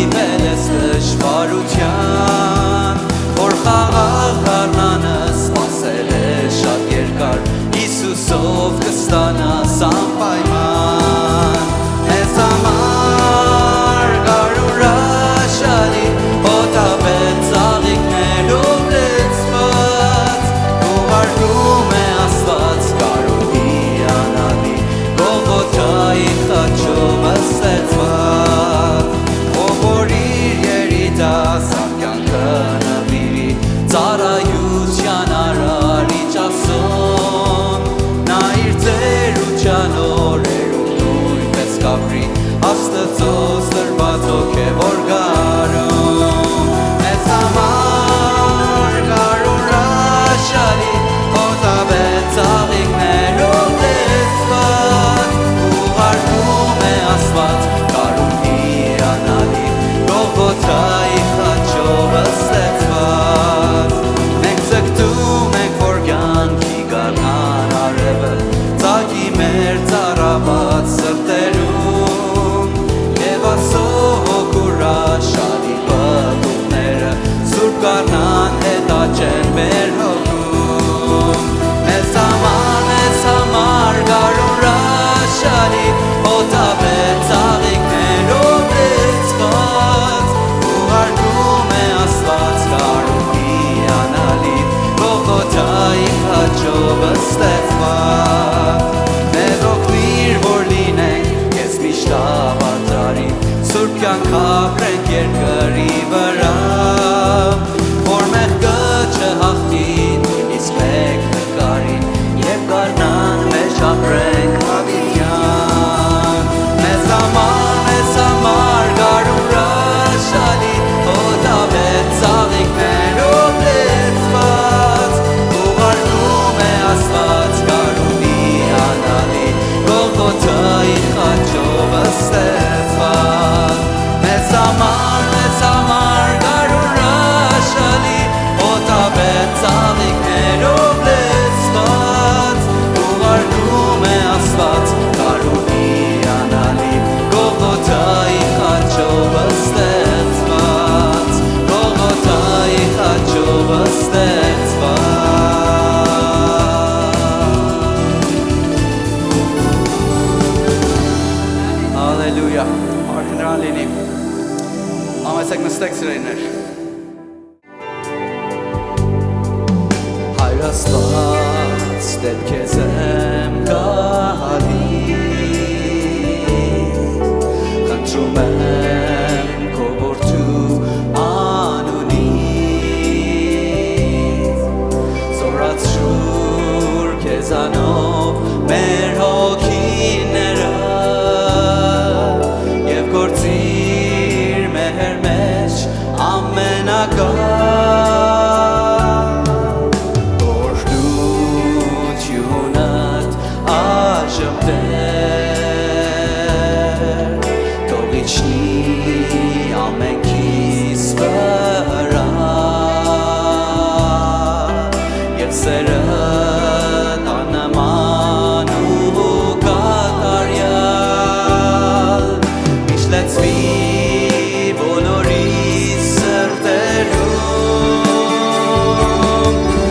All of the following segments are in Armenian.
հանդիպել ես դժվարության, որ խաղաղ դառնանը սպասել է շատ երկար, Հիսուսով կստանաս անպայման, մեզ համար կարուրաշալի, հոտավեր ծաղիկներով լեցված, ուղարկում է Աստված կարողի անալի, Գողգոթայի խաչով ստեղծված, ողորիր երիտասարդ կյանքը նվիրի, ծառայության արարիչ Աստծուն, նա իր ծերության օրերում նույնպես կապրի, Աստծոց տրված հոգևոր գարում, մեզ համար կարուրաշալի, հոտավեր ծաղիկներով լեցված, ուղարկում է Աստված կարողի անալի, Գողգոթայի խաչով ստեղծված, մենք ձգտում ենք, որ կյանքի գարնան արևը ծագի մեր ծառաված սրտերում, և Աստծո հոգուրաշալի պտուղները սուրբ գարնան հետաճեն մեր հոգում, մեզ համար կարուրաշալի, հոտավեր ծաղիկներով լեցված, ուղարկում է Աստված կարողի անալի, Գողգոթայի խաչով ստեղծված, մեզ օգնիր, որ լինենք քեզ միշտ հավատարի, սուրբ կյանք ապրենք երկրի վրա, որ մեղքը չհաղթի նույնիսկ մեկ նկարին, և գարնան մեջ ապրենք հավիտյան, մեզ համար կարուրաշալի, հոտավեր ծաղիկներով լեցված, ուղարկում է Աստված կարողի անալի, Գողգոթայի խաչով ստեղծված, մեզ համար կարուրաշալի, հոտավեր ծաղիկներով լեցված, ուղարկում է Աստված կարողի անալի, Գողգոթայի խաչով ստեղծված, Գողգոթայի խաչով ստեղծված։ Հալելույա, արդեն լինի, ամեսեք նստեք սրայներ, Հայր Աստված դեպ քեզ եմ գալիս, խնդրում եմ քո որդու անունից, զորացրու քեզանով մեր հոգիները, և գործիր մեր մեջ ամենակալ, օրհնությունդ այժմ Տեր, թող իջնի ամենքիս վրա, և սերդ աննման ու կատարյալ, միշտ լեցվի բոլորի սրտերում,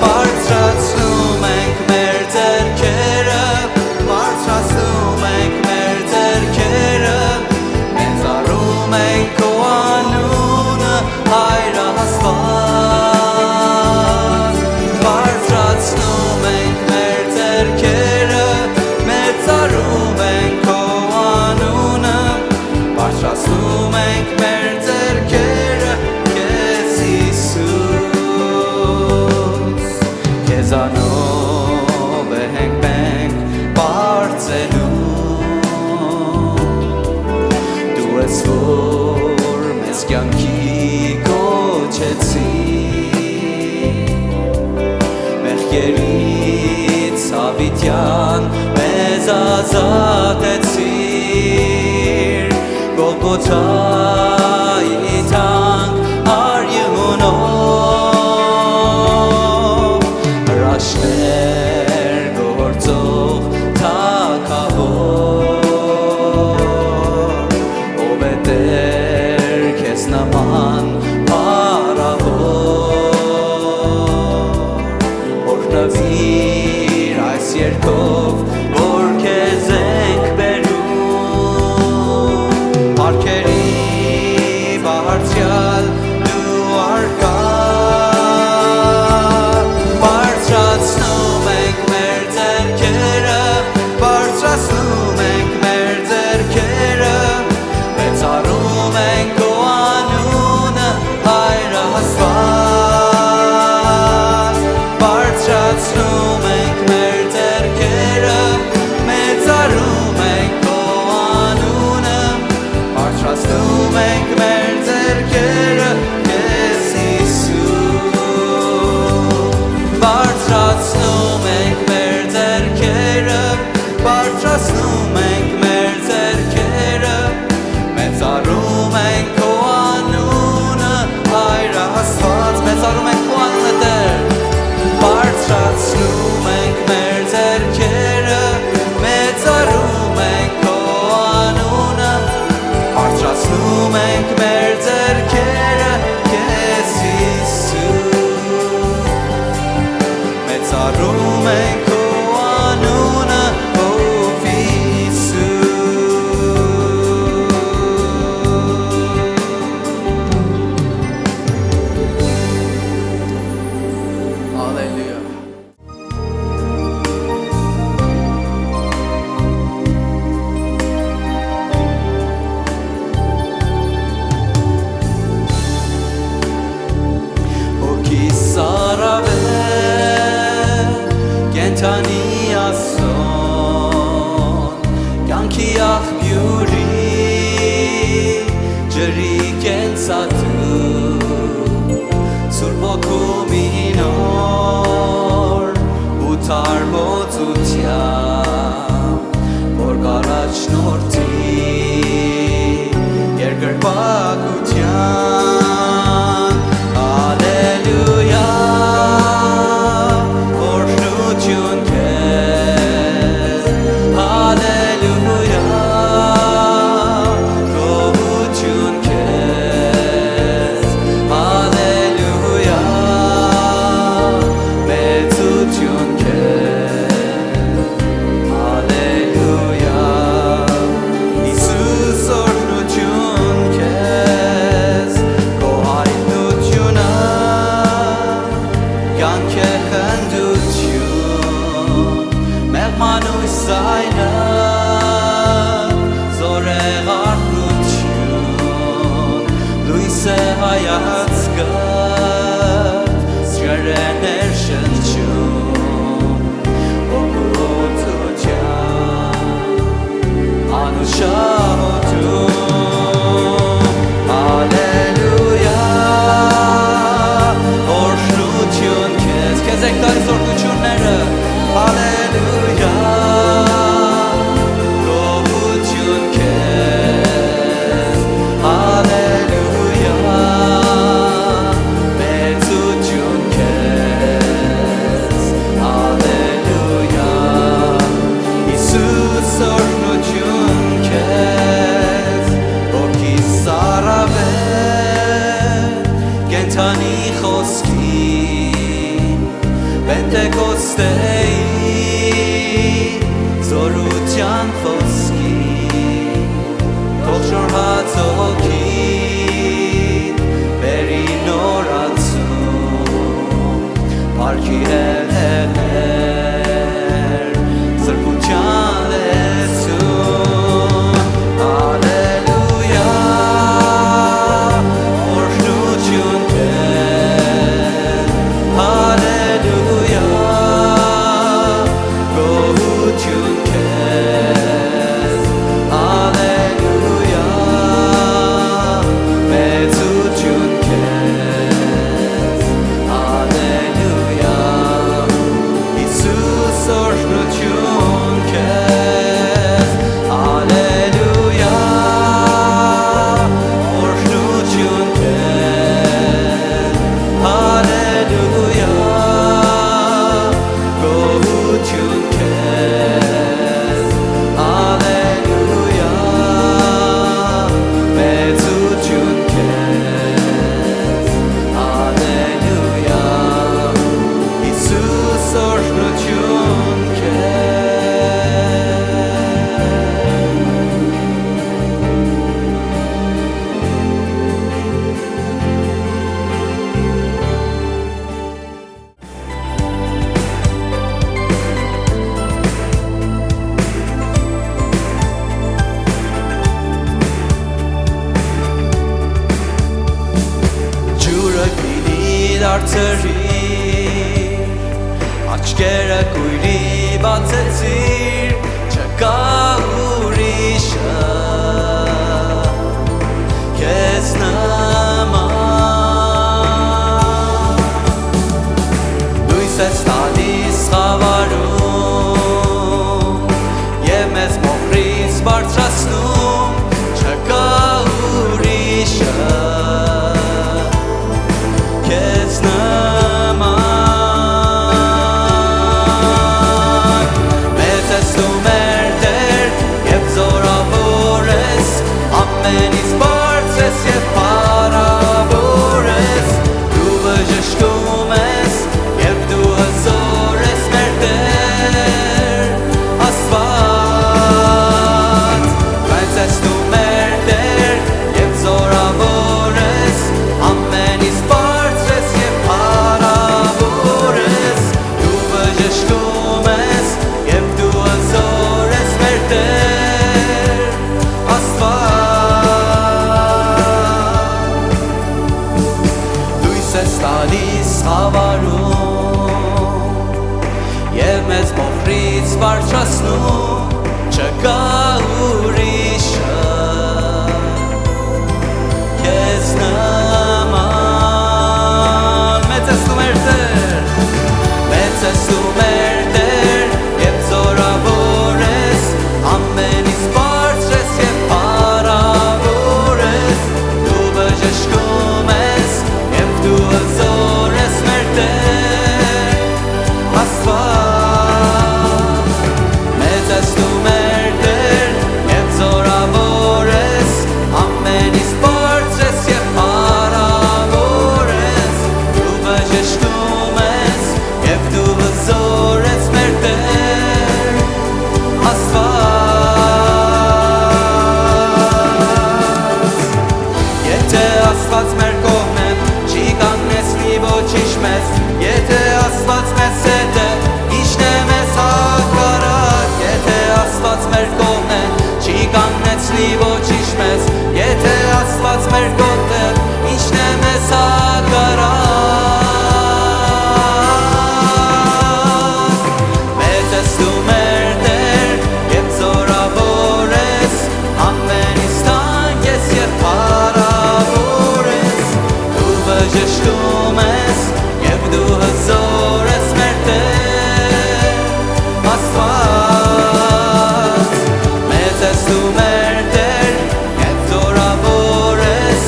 բարձրացնում ենք մեր ձեռքերը, բարձրացնում ենք մեր ձեռքերը, մեծարում ենք քո անունը, Հայր Աստված, բարձրացնում ենք մեր ձեռքերը, մեծարում ենք քո անունը, բարձրացնում ենք մեր ձեռքերը, քեզ Հիսուս, քեզանով ենք մենք բարձրանում, դու ես որ մեզ կյանքի կոչեցիր, մեղքերից հավիտյան մեզ ազատեցիր, Գողգոթայի թանկ արյունով, հրաշքներ գործող թագավոր, ով է Տեր քեզ նման փառավոր օրհնվիր այս երգով որ քեզ ենք բերում Պարքերի բարձրյալ դու արկար բարձրացնում ենք մեր ձեռքերը բարձրացնում ենք մեր ձեռքերը մեծարում ենք քո անունը Հայր Աստված բարձրացնում ենք մեր ձեռքերը մեծարում ենք քո անունը բարձրացնում ենք մեր ձեռքերը քեզ Հիսուս բարձրացնում ենք մեր ձեռքերը բարձրացնում ենք մեր ձեռքերը մեծարում ենք քո անունը Հայր Աստված մեծարում ենք քո անունը Տեր բարձրացնում ենք մեր ձեռքերը մեծարում ենք քո անունը բարձրացնում ենք մեր ձեռքերը քեզ Հիսուս մեծարում ենք քո անունը ով Հիսուս Հալելույա Հոգիս առավել կենթանի ասոն կյանքի աղբյուրի ջրի կենցատու Սուրբ ոգու մի նոր ու թարմոցությամբ որ կառաջնորդի երկրպագության Հալելույա օրհնություն քեզ Հալելույա գոհություն քեզ Հալելույա մեծություն քեզ Հալելույա Հիսուս օրհնություն քեզ քո հայտնությունը կյանք է խնդություն մեղմանույս զայնը զորեղ արթնություն լույս է հայացքը ջրեր շնչում օգուտության անուշահոտում Հալելույա օրհնություն քեզ քեզ եք տալիս օրհնությունները Հալելույա գոհություն քեզ Հալելույա մեծություն քեզ Հալելույա Հիսուս օրհնություն քեզ ոգիս առավել կենթանի խոսքին Պենտեկոստեի զորության խոսքին թող շորհաց հոգին բերի նորացում պարքի հեղեղներ սրբության լեցում Հալելույա օրհնություն քեզ Հալելույա դարձրիր աչքերը կույրի բացեցիր չկա ուրիշը քեզ նման լույս ես տալիս խավարում և մեզ մոխրից բարձրացնում չկա ուրիշը քեզ նման մեծ ես դու մեր Տեր և զորավոր ես ամենից բարձր ես և փառավոր ես դու բժշկում ես և դու հզոր ես մեր Տեր Աստված մեծ ես դու մեր Տեր և զորավոր ես ամենից բարձր ես և փառավոր ես դու բժշկում ես և դու հզոր ես մեր Տեր Աստված լույս ես տալիս խավարում և մեզ մոխրից բարձրացնում չկա ուրիշը քեզ նման մեծ ես դու մեր Տեր մեծ ես դու մեր Տեր և զորավոր ես ամենից բարձր ես և փառավոր ես դու բժշկում ես և դու հզոր ես մեր Տեր Աստված մեծ ես դու մեր Տեր և զորավոր ես ամենից բարձր ես և փառավոր ես դու բժշկում ես և դու հզոր ես մեր Տեր Աստված Եթե Աստված մեր կողմն է չի կանգնեցնի ոչինչ մեզ Եթե Աստված մեզ հետ է ինչն է մեզ հակառակ Եթե Աստված մեր կողմն է չի կանգնեցնի ոչինչ մեզ Եթե Աստված մեր կողմն է ինչն է մեզ հակառակ Մեծ ես դու մեր Տեր և զորավոր ես ամենից թանկ ես և փառավոր ես դու բժշկում ես և դու հզոր ես մեր Տեր Աստված մեծ ես դու մեր Տեր և զորավոր ես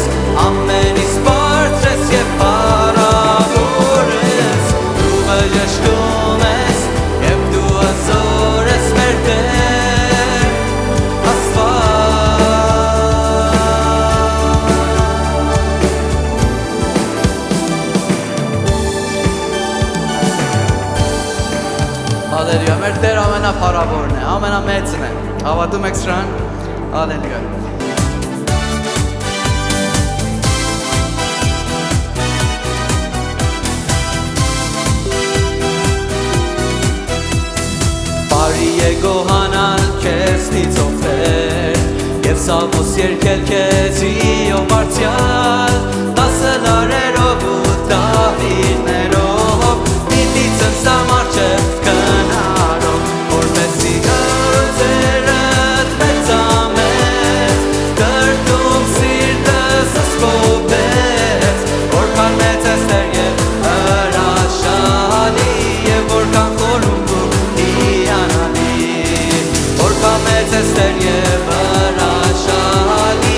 ամենից բարձր ես և փառավոր ես դու բժշկում ես և դու հզոր ես մեր Տեր Հալելույա, մեր Տեր ամենափառավորն է, ամենամեծն է, հավատում եք սրան, հալելույա Բարի է գոհանալ քեզնից ով Տեր և սաղմոս երգել քեզի ով մարդյալ 10 լարերով ու տավիներով պիտի ծնծամ առջև կնարով որպեսզի հրձերդ մեծամեծ կրտում սիրտս զսպոպես որքան մեծ ես Տեր և հրաշալի և որքան խորհուրդ ու հիանալի որքան մեծ ես Տեր և հրաշալի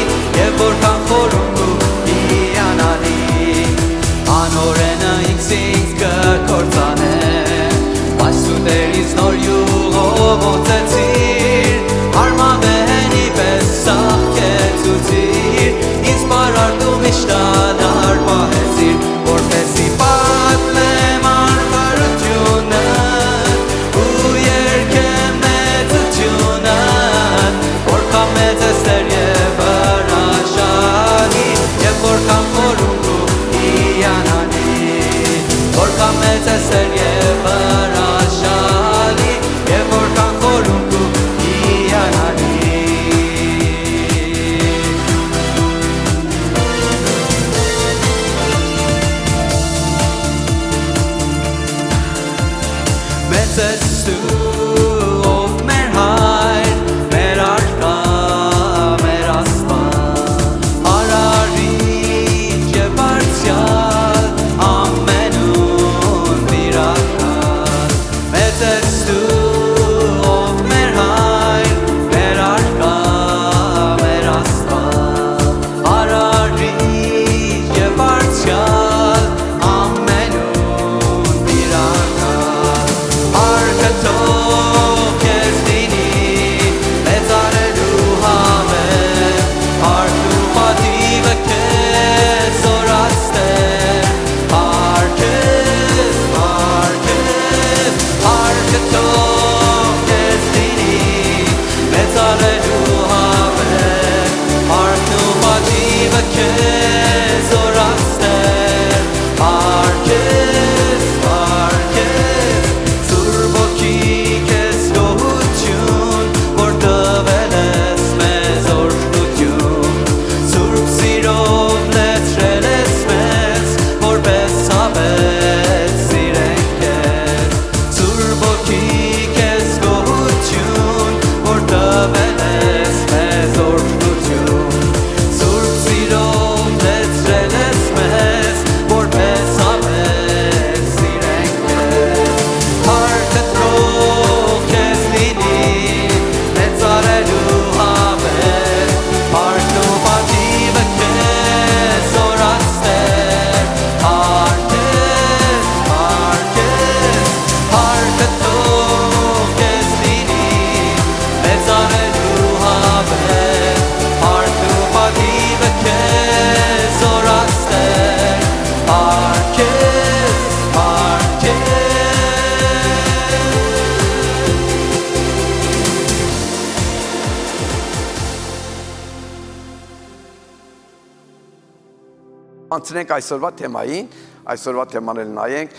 Անցնենք այսօրվա թեմային, այսօրվա թեման էլ նայենք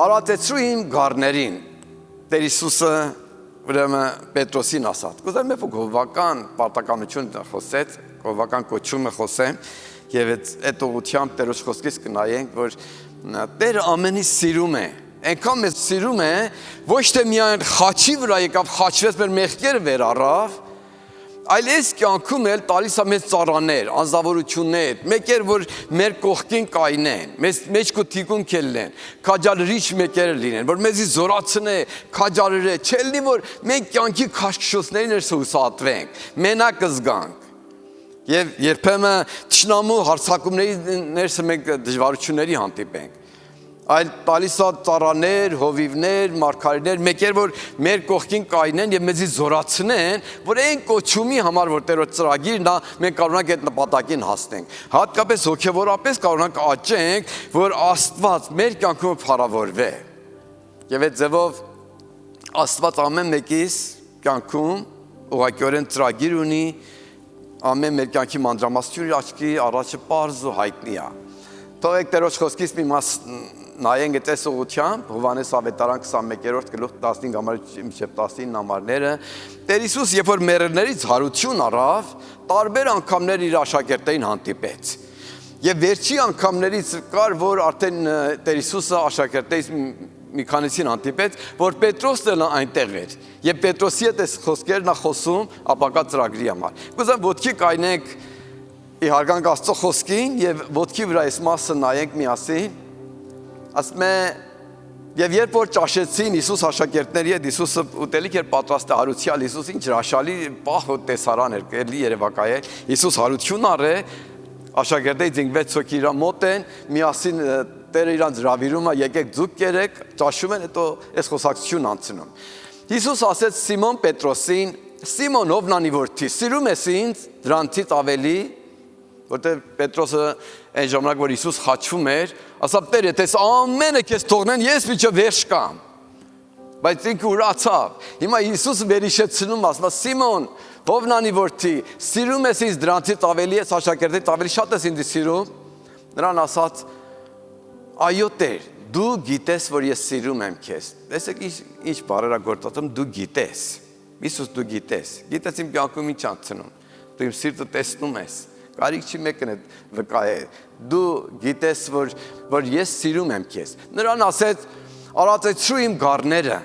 արածեցրու իմ գառներին, Տեր Հիսուսը ուրեմն Պետրոսին ասաց, կուզեմ մեկ գովական պարտականություն խոսեց, գովական կոչումը խոսեմ եւ այդ ուղղությամբ Տերոջ խոսքից կնայենք, որ Տերը ամենի սիրում է, այնքան մեզ սիրում է, ոչ թե միայն խաչի վրա եկավ, խաչվեց մեր մեղքերը վեր առավ, այլ այս կյանքում էլ տալիս է մեզ ծառաներ, անձնավորություններ, մեկեր, որ մեր կողքին կայնեն, մեզ մեջ կու թիկունք են, քաջալերիչ մեկերը լինեն, որ մեզի զորացնե, քաջալերե, չելնի, որ մենք կյանքի քաշքշոցների ներս հուսատվենք, մենակ զգանք, եւ երբեմն թշնամու հարձակումների ներս մենք դժվարությունների հանդիպենք, այլ տալիս է ծառաներ, հովիվներ, մարգարեներ, մեկեր, որ մեր կողքին կայնեն եւ մեզի զորացնեն, որ այն կոչումի համար, որ Տերոջ ծրագիրն է, մենք կարողանանք այդ նպատակին հասնենք։ Հատկապես հոգեվորապես կարողանանք աճենք, որ Աստված մեր կյանքում փառավորվե։ Եվ այդ ձևով Աստված ամեն մեկիս կյանքում ուղղակիորեն ծրագիր ունի, ամեն մեր կյանքի մանրամասնությունների աչքի առաջը պարզ ու հայտնի է։ Թողեք Տերոջ խոսքից մի մաս նայենք այս ուղղությամբ, Հովհաննես ավետարան 21-րդ գլուխ 15 մինչև 19 համարները, Տեր Հիսուս, երբ որ մեռելներից հարություն առավ, տարբեր անգամներ իր աշակերտներին հանդիպեց։ Եվ վերջի անգամներից կար, որ արդեն Տեր Հիսուսը աշակերտներից մի քանիսին հանդիպեց, որ Պետրոսն այնտեղ էր։ Եվ Պետրոսի հետ այս խոսքերն է խոսում ապագա ծրագրի համար։ Կուզեմ ոտքի կայնենք իհարգանք Աստծո խոսքին եւ ոտքի վրա այս մասը նայենք միասին։ Ասում է, եւ երբ որ ճաշեցին Հիսուս աշակերտների հետ, Հիսուսը ուտելիք էր պատրաստել, հարուցյալ Հիսուս ինչ հրաշալի պահ ու տեսարան էր, էլի երևակայել։ Հիսուս հարություն առե, աշակերտները ձինգվեց սոքի իր մոտ են, միասին Տերը իրանց հրավիրում է, եկեք ձուկ կերեք, ճաշում են, հետո այս խոսակցությունն անցնում։ Հիսուս ասեց Սիմոն Պետրոսին, Սիմոն Հովնանի որդի, սիրում ես ինձ դրանցից ավելի, որտեղ Պետրոսը այն ժամանակ, որ Հիսուս խաչվում էր, ասավ Տեր, եթե ամենը քեզ թողնեն, ես միջը վերջ կամ։ Բայց ինքը ուրացավ։ Հիմա Հիսուսը վերհիշեցնում, ասում է Սիմոն, Հովնանի որդի, սիրում ես ինձ դրանցից ավելի, ես աշակերտից ավելի շատ ես ինձ սիրում։ Նրան ասաց, այո Տեր, դու գիտես, որ ես սիրում եմ քեզ։ Տեսեք ինչ բառեր է գործածում, դու գիտես։ Հիսուս դու գիտես։ Գիտես իմ կյանքում ինչ անցնում։ Դու իմ սիրտը տեսնում ես։ Կարիք չի մեկն է վկայել։ Դու գիտես, որ ես սիրում եմ քեզ։ Նրան ասեց, արածեցրու իմ գառները։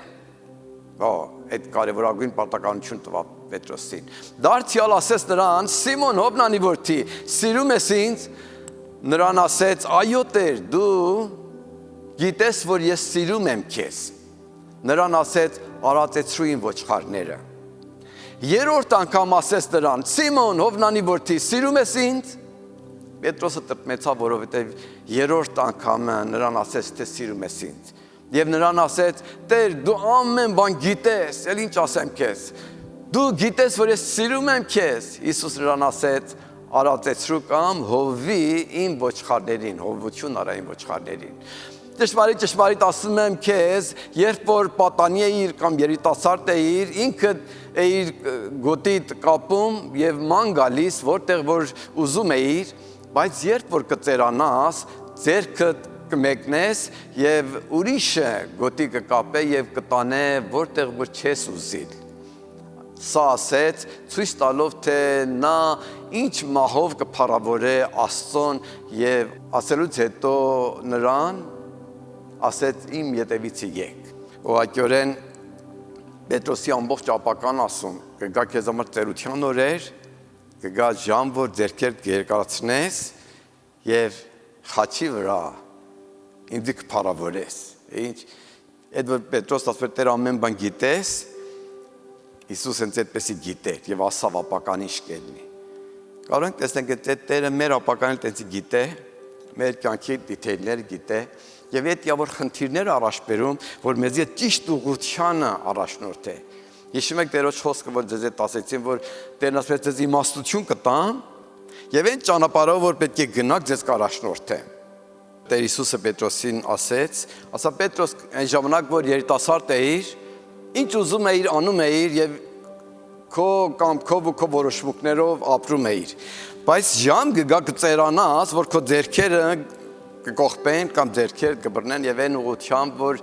Այդ կարևորագույն պարտականություն տվավ Պետրոսին։ Դարձյալ ասեց նրան. Սիմոն Հովնանի որդի, սիրում ես ինձ։ Նրան ասեց. այո Տեր, դու գիտես, որ ես սիրում եմ քեզ։ Նրան ասեց. արածեցրու իմ ոչխարները։ Երրորդ անգամ ասեց նրան. Սիմոն Հովնանի որդի, սիրում ես ինձ։ Պետրոսը տրտմեցավ, որովհետև երրորդ անգամը նրան ասեց, թե սիրում ես ինձ։ Եվ նրան ասեց. Տեր, դու ամեն բան գիտես, էլ ինչ ասեմ քեզ։ Դու գիտես, որ ես սիրում եմ քեզ։ Հիսուս նրան ասեց. արածեցրու կամ հովվի իմ ոչխարներին, հովություն արա իմ ոչխարներին։ Ճշմարիտ ասում եմ քեզ, երբ որ պատանի էիր կամ երիտասարդ էիր, ինքդ էիր գոտիդ կապում եւ ման գալիս, որտեղ որ ուզում էիր, բայց երբ որ կծերանաս, ձեռքդ կմեկնես եւ ուրիշը գոտի կկապե եւ կտանե որտեղ որ չես ուզիլ։ Սա ասեց, ցույց տալով, թե նա ինչ մահով կփառավորե Աստծուն եւ ասելուց հետո նրան ասեց. իմ ետևից եկեք։ Ուղղակիորեն Պետրոսի ամբողջ ապական ասում, կգա քեզ համար ծերության օրեր, կգա ժամ, որ ձեռքերդ կերկարացնես եւ խաչի վրա ինձ կփառավորես։ Ինչ այդ որ Պետրոս ասում է Տեր ամեն բան գիտես, Հիսուս հենց այդպեսի գիտեր եւ ասավ ապականին շկելնի։ Կարող ենք տեսնենք այդ Տերը մեր ապականին տենցի գիտե, մեր կյանքի դիթեյլները գիտե եւ այդ որ խնդիրները առաջ բերում, որ մեզ այդ ճիշտ ուղղությանը առաջնորդ է։ Հիշում եք Տերոջ խոսքը, որ ձեզ հետ ասեցին, որ Տերն ասեց ձեզ իմաստություն կտամ եւ այն ճանապարհով որ պետք է գնաք ձեզ կառաջնորդե։ Տեր Հիսուսը Պետրոսին ասեց, ասա Պետրոս, այն ժամանակ որ երիտասարդ էիր, ինչ ուզում էիր անում էիր եւ քո կամքով ու քո որոշումներով ապրում էիր, բայց ժամ կգա կծերանաս, որ քո ձեռքերը կկողպեն կամ ձեռքերը կբռնեն եւ այն ուղղությամբ որ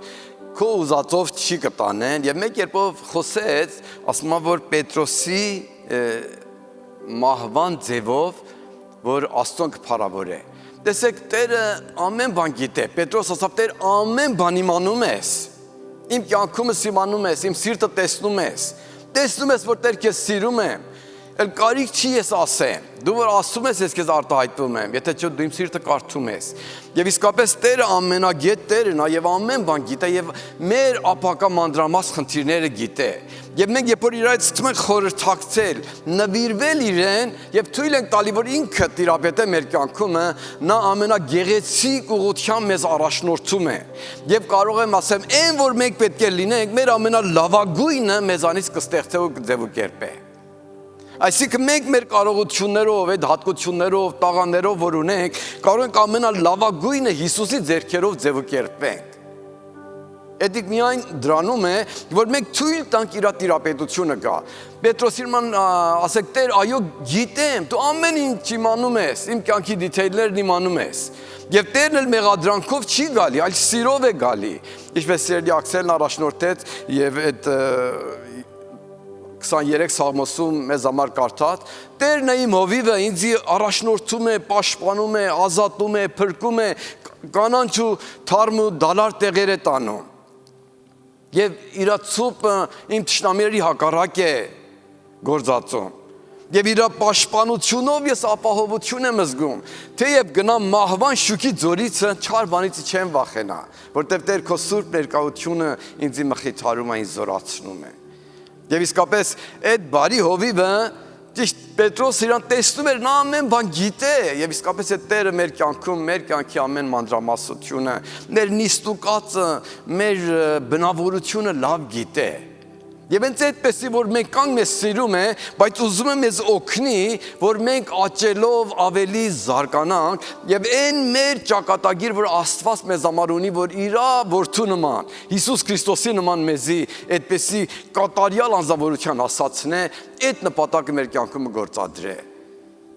քո ուզածով չի կտանեն եւ մեկ երբով խոսեց, ասում որ Պետրոսի մահվան ձևով որ Աստծուն կփառավորե։ Տեսեք, Տերը ամեն բան գիտե։ Պետրոս ասավ, Տեր ամեն բան իմանում ես։ Իմ կյանքումս իմանում ես, իմ սիրտը տեսնում ես։ Տեսնում ես, որ Տեր քեզ սիրում եմ։ Էլ կարիք չի ես ասեմ։ Դու որ ասում ես, ես քեզ արտահայտվում եմ, եթե չէ դու իմ սիրտը կարդում ես։ Եվ իսկապես Տերը ամենագետ Տերն է եւ ամեն բան գիտե եւ մեր ապակա մանրամաս խնդիրները գիտե։ Եվ մենք երբ որ իր այդ սկսում ենք խորհրդակցել, նվիրվել իրեն եւ թույլ ենք տալի, որ ինքը տիրապետե մեր կյանքումը, նա ամենագեղեցիկ ուղղությամբ մեզ առաջնորդում է։ Եվ կարող եմ ասեմ, այն որ մենք պետք է լինենք, մեր ամենալավագույնը մեզանից կստեղծե ու կձևակերպե։ Այսինքն մենք մեր կարողություններով, այդ հատկություններով, տաղաններով, որ ունենք, կարող ենք ամենալավագույնը Հիսուսի ձեռքերով ձևակերպենք։ Էդիկ միայն դրանում է, որ մենք թույլ տանք իր տիրապետությունը գա։ Պետրոսին ման ասեք, Տեր, այո, գիտեմ, դու ամեն ինչ իմանում ես, իմ կյանքի դիթեյլներն իմանում ես։ Եվ Տերն էլ մեղադրանքով չի գալի, այլ սիրով է գալի։ Ինչպես Սերդի Աքսելն առաջնորդեց եւ այդ 23 Սաղմոսում մեզ համար կարդաց, Տերն է իմ հովիվը, ինձ առաջնորդում է, պաշտպանում է, ազատում է, փրկում է, կանանչ ու թարմ ու դալար տեղեր է տանում։ Եվ իր ցուպը իմ թշնամիների հակառակ է գործածում։ Եվ իր պաշտպանությունով ես ապահովություն եմ զգում։ Թեև գնամ մահվան շուքի ձորիցը, չար բանից չեմ վախենա, որտեղ Տեր քո սուրբ ներկայությունը ինձ մխիթարում է, ինձ զորացնում է։ Եվ իսկապես այդ բարի հովիվը ճիշտ Պետրոս իրան տեսնում էր, նա ամեն բան գիտե եւ իսկապես այդ Տերը մեր կյանքում, մեր կյանքի ամեն մանրամասնությունը, մեր նիստուկածը, մեր բնավորությունը լավ գիտե։ Եվ հենց այդպեսի, որ մենք կանգ մեզ սիրում է, բայց ուզում է մեզ օգնի, որ մենք աճելով ավելի զարգանանք եւ այն մեր ճակատագիր, որ Աստված մեզ համար ունի, որ իր որդու նման, Հիսուս Քրիստոսի նման մեզի այդպեսի կատարյալ անձնավորության ասացնե, այդ նպատակը մեր կյանքում գործադրե։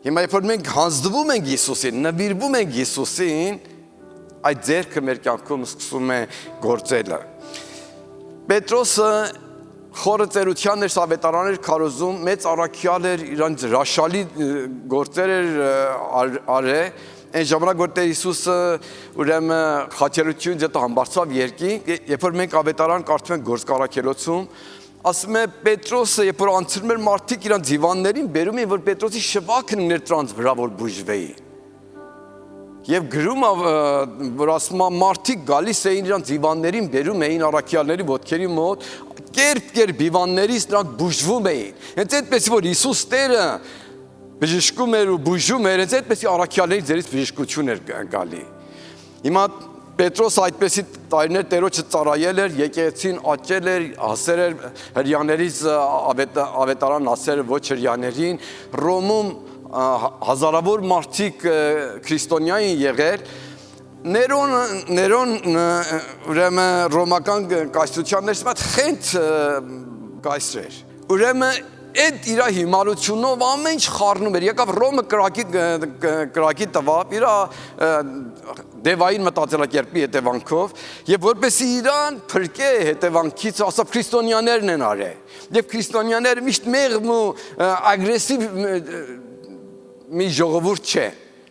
Հիմա երբ որ մենք հանձնվում ենք Հիսուսին, նվիրվում ենք Հիսուսին, այդ ձեռքը մեր կյանքում սկսում է գործելը։ Պետրոսը խորը ծերության էր, սավետարան էր քարոզում, մեծ առաքյալ էր, իրանց հրաշալի գործեր էր արե, Այն ժամանակ որ Տեր Հիսուսը ուրեմն խաչելություն դեպի համբարձավ երկինք, երբ որ մենք ավետարան կարդում ենք Գործք առաքելոցում, ասում է Պետրոսը, երբ որ անցնում էր մարդիկ իրան դիվաններին, բերում էին, որ Պետրոսի շվակն ուներ տրանց վրա, որ բուժվեի։ Եվ գրում որ ասում է մարդիկ գալիս էին իրան դիվաններին, բերում էին առաքյալների ոտքերի մոտ, կերպ դիվաններից նրանք բուժվում էին։ Հենց այդպես որ Հիսուս Տերը բժշկում էր ու բուժում էր, հենց այդպես առաքյալների ձեռից բժշկություն էր գալի։ Հիմա Պետրոս այդպեսի տարիներ Տերոջը ծառայել էր, եկեղեցին աճել էր, հասել էր հրյաներից ավետարան հասել ոչ հրյաներին, Ռոմում հազարավոր մարդիկ քրիստոնյա են եղել, Ներոն ուրեմն ռոմական կայսրության մեջ մոտ խենթ կայսր էր։ Ուրեմն այդ իր հիմարությունով ամեն ինչ խառնում էր, եկավ Ռոմը կրակի տվավ իր դևային մտածելակերպի հետևանքով եւ որպեսզի իրան փրկե հետևանքից, ասավ քրիստոնյաներն են արել։ Եվ քրիստոնյաները միշտ մեղմ ու ագրեսիվ մի ժողովուրդ չէ։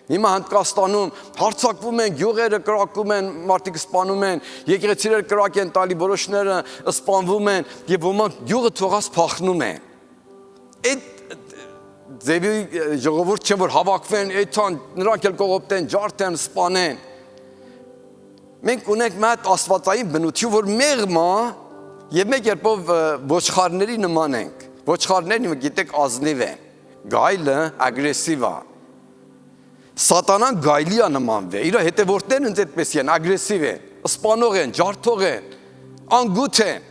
Հիմա Հնդկաստանում հարձակվում են, գյուղերը կրակում են, մարդիկ սպանում են, եկեղեցիները կրակ են տալի, որոշները սպանվում են եւ ոմանք գյուղը թողած փախնում են։ Այդ ձևի ժողովուրդ չեն որ հավաքվեն, այդքան նրանք էլ կողոպտեն, ջարդեն, սպանեն։ Մենք ունենք մի հատ աստվածային բնություն, որ մեղմ է եւ մեկ երբով ոչխարների նման ենք։ Ոչխարներն գիտեք ազնիվ են։ Գայլը ագրեսիվ է։ Սատանան գայլի է նմանվել։ Իր հետևորդներն ինձ այդպես են, ագրեսիվ են, սպանող են, ջարդող են, անգութ են։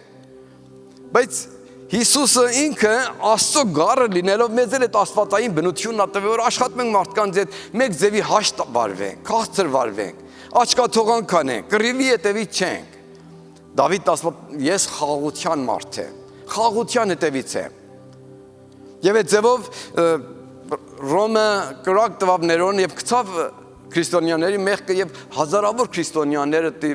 Բայց Հիսուսը ինքը Աստծո գառը լինելով մեզ էլ այդ աստվածային բնությունն ա տվել, որ աշխատում ենք մարդկանց հետ մեկ ձևի հաշտ վարվենք, քաղցր վարվենք, աչքաթողանք անենք, կռիվի հետևից չենք։ Դավիթ ասում է ես խաղաղության մարդ եմ, խաղաղության հետևից եմ։ Եվ այդ ձևով Ռոմը կրակ տվավ Ներոնը եւ գցավ քրիստոնյաների մեղքը եւ հազարավոր քրիստոնյաները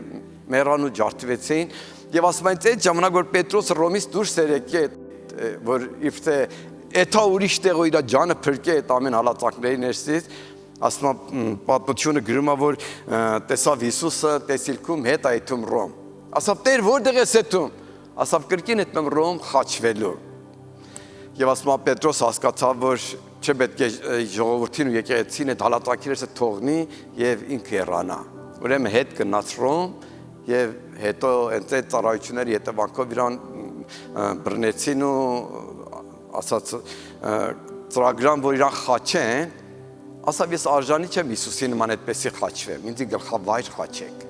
մեռան ու ջարդվեցին եւ ասում են այդ ժամանակ որ Պետրոսը Ռոմից դուրս էր եկել որ իբրե էթա ուրիշ տեղը իր ջանը փրկե այդ ամեն հալածակների ներսից ասում է պատմությունը գրում է որ տեսավ Հիսուսը տեսիլքում հետ այդում Ռոմ ասավ Տեր որտեղ ես այդում ասավ կրկին այդում Ռոմ խաչվելու եւ ասում է Պետրոս հասկացավ որ չպետք է ժողովրդին ու եկեղեցին այդ հալածակիրը թողնի եւ ինքը հեռանա ուրեմն հետ գնաց Ռոմ եւ հետո այդ ծառայությունների հետևանքով իրան բռնեցին ու ասած ծրագրան որ իրան խաչեն ասավ ես արժանի չեմ Հիսուսի նման այդպեսի խաչվեմ ինձ գլխավայր խաչեք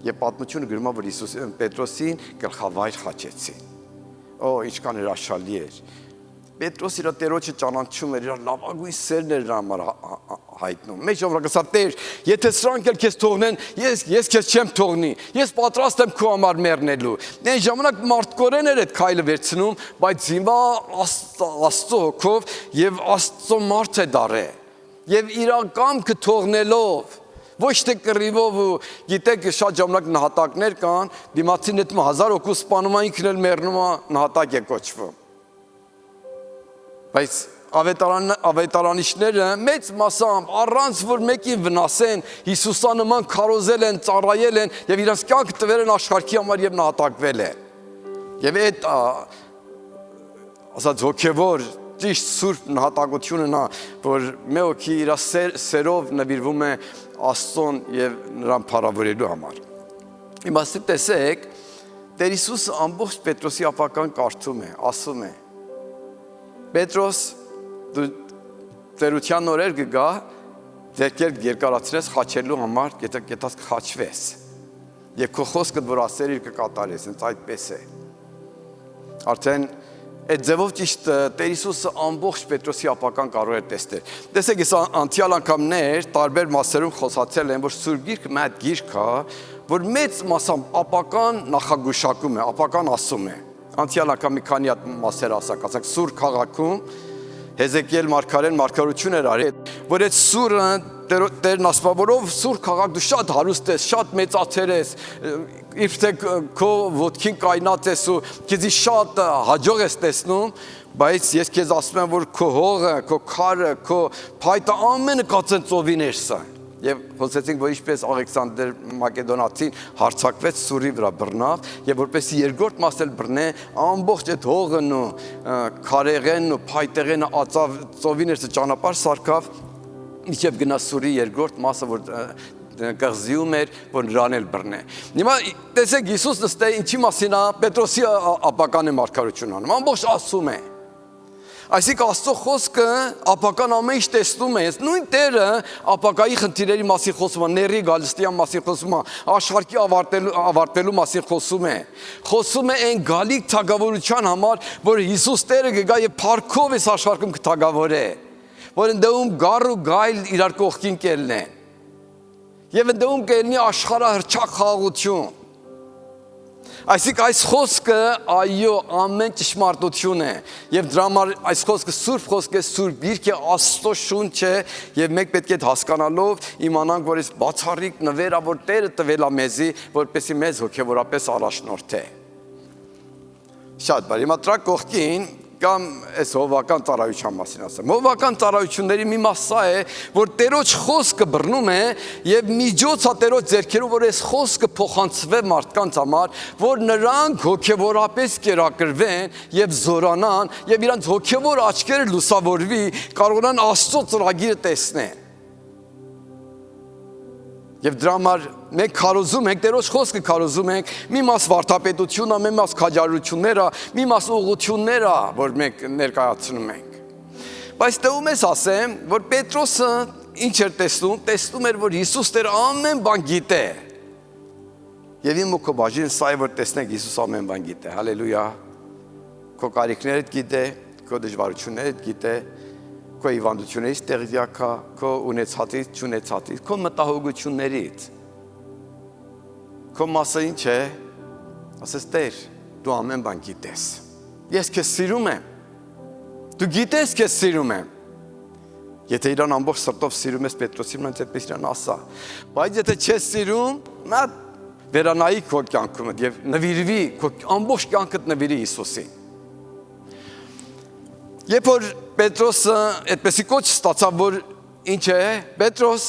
եւ պատմությունը գրում է որ Հիսուսին Պետրոսին գլխավայր խաչեցին օ ինչքան հրաշալի էր Պետրոս իր Տերոջը ճանաչում էր, իր լավագույն սերն էր նրա համար հայտնում։ Մեկ ժամանակ ասա Տեր, եթե սրանք էլ քեզ թողնեն, ես քեզ չեմ թողնի։ Ես պատրաստ եմ քո համար մեռնելու։ Այն ժամանակ մարդկորեն էր այդ քայլը վերցնում, բայց հիմա Աստծո հոգով եւ Աստծո մարդ է դարել։ Եվ իր կամքը թողնելով ոչ թե կռիվով ու գիտեք շատ ժամանակ նահատակներ կան, դիմացին այդ 1000 հոգու սպանում է ինքն էլ մեռնում է, նահատակ է կոչվում։ Բայց ավետարանիչները մեծ մասամբ առանց որ մեկին վնասեն Հիսուսանման քարոզել են, ծառայել են եւ իրենց կյանքը տվել են աշխարհի համար եւ նահատակվել են։ Եվ այդ ասած հոգեվոր ճիշտ սուրբ նահատակությունն է, որ մի հոգի իր սերով նվիրվում է Աստծուն եւ նրան փառավորելու համար։ Հիմա տեսեք, Տեր Հիսուսը ամբողջ Պետրոսի ապական կարդում է, ասում է Պետրոս դու ծերության օրեր կգա ձերքեր երկարացրես խաչելու համար կետաս խաչվես եւ քո խոսքը որ ասեր իր կկատարես հենց այդպես է արդեն այդ ձևով ճիշտ Տեր Հիսուսը ամբողջ Պետրոսի ապական կարող էր տեսնել տեսեք ես անցյալ անգամներ տարբեր մասերում խոսացել եմ որ Սուրբ Գիրքը մի հատ գիրք է որ մեծ մասամբ ապական նախագուշակում է ապական ասում է Անցյալ անգամ մի քանի հատ մասեր ասակ Սուր քաղաքում Հեզեկիել մարգարեն մարգարություն էր արել, որ այդ սուրը Տերն ասում է, որով սուր քաղաք դու շատ հարուստ ես, շատ մեծացել ես, իբր թե քո ոտքին կայնած ես ու քեզի շատ հաջող ես տեսնում, բայց ես քեզ ասում եմ, որ քո հողը, քո քարը, քո փայտը ամենը կացեն ծովի ներսը։ Եվ խոսեցինք, որ ինչպես Աղեքսանդր Մակեդոնացին հարցակվեց սուրի վրա բռնավ եւ որպեսի երկրորդ մասել բռնե ամբողջ այդ հողն ու քարեղենն ու փայտեղենը ածավ ծովի ներսը ճանապարհ սարքավ իջև գնա սուրի երկրորդ մասը որ կղզիում էր որ նրան էլ բռնե։ Հիմա տեսեք Հիսուս նստե ինչի մասին է Պետրոսի ապական է մարգարություն անում ամբողջ ասում է Այսինքն Աստծո խոսքը ապական ամեն ինչ տեսնում է, նույն Տերը ապակայի խնդիրների մասին խոսում է, ների գալստյան մասին խոսում է, աշխարհի ավարտելու մասին խոսում է այն գալիք թագավորության համար, որ Հիսուս Տերը կգա եւ փառքով այս աշխարհում կթագավորե, որ ընդդեմ գառ ու գայլ իրար կողքին կելնեն։ Եվ ընդդեմ կելնի աշխարհահռչակ խաղաղություն։ Այսինքն այս խոսքը այո ամեն ճշմարտություն է եւ դրա համար այս խոսքը սուրբ խոսք է սուրբ գիրք է Աստծո շունչ է եւ մենք պետք է հասկանալով իմանանք որ այս բացառիկ նվերը որ Տերը տվել է մեզի որպեսզի մեզ հոգեորապես առաջնորդե Շատ բարի հիմա դրա կողքին կամ այս հովական ծառայության մասին ասեմ հովական ծառայությունների մի մասը է որ Տերոջ խոսքը բռնում է եւ միջոցա Տերոջ ձեռքերով որ այս խոսքը փոխանցվե մարդկանց համար որ նրանք հոգեորապես կերակրվեն եւ զորանան եւ իրանց հոգեոր աչքերը լուսավորվի կարողանան Աստծո ծրագիրը տեսնեն Եվ դրա համար մենք քարոզում ենք, Տերոջ խոսքը քարոզում ենք, մի մաս վարդապետությունը, մի մաս քաջարությունները, մի մաս ուղղությունները, որ մենք ներկայացնում ենք։ Բայց տեում ես ասեմ, որ Պետրոսը ինչ էր տեսնում էր, որ Հիսուս Տերը ամեն բան գիտե։ Եվ իմ ու քո բաժին սա է, որ տեսնենք Հիսուս ամեն բան գիտե, հալելույա։ Քո կարիքներդ գիտե, քո դժվարություններդ գիտե, քո հիվանդություններից տեղյակ է, քո ունեցածից, չունեցածից, քո մտահոգություններից։ Քո մասը ինչ է, ասես Տեր, դու ամեն բան գիտես։ Ես քեզ սիրում եմ։ Դու գիտես քեզ սիրում եմ։ Եթե իրան ամբողջ սրտով սիրում ես Պետրոսին, նույնպես այդպես իրան ասա։ Բայց եթե չես սիրում, նա վերանայի քո կյանքումդ եւ նվիրվի, քո ամբողջ կյանքդ նվիրի Հիսուսին։ Երբ որ Պետրոսը այդպեսի կոչ ստացավ, որ ինչ է, Պետրոս,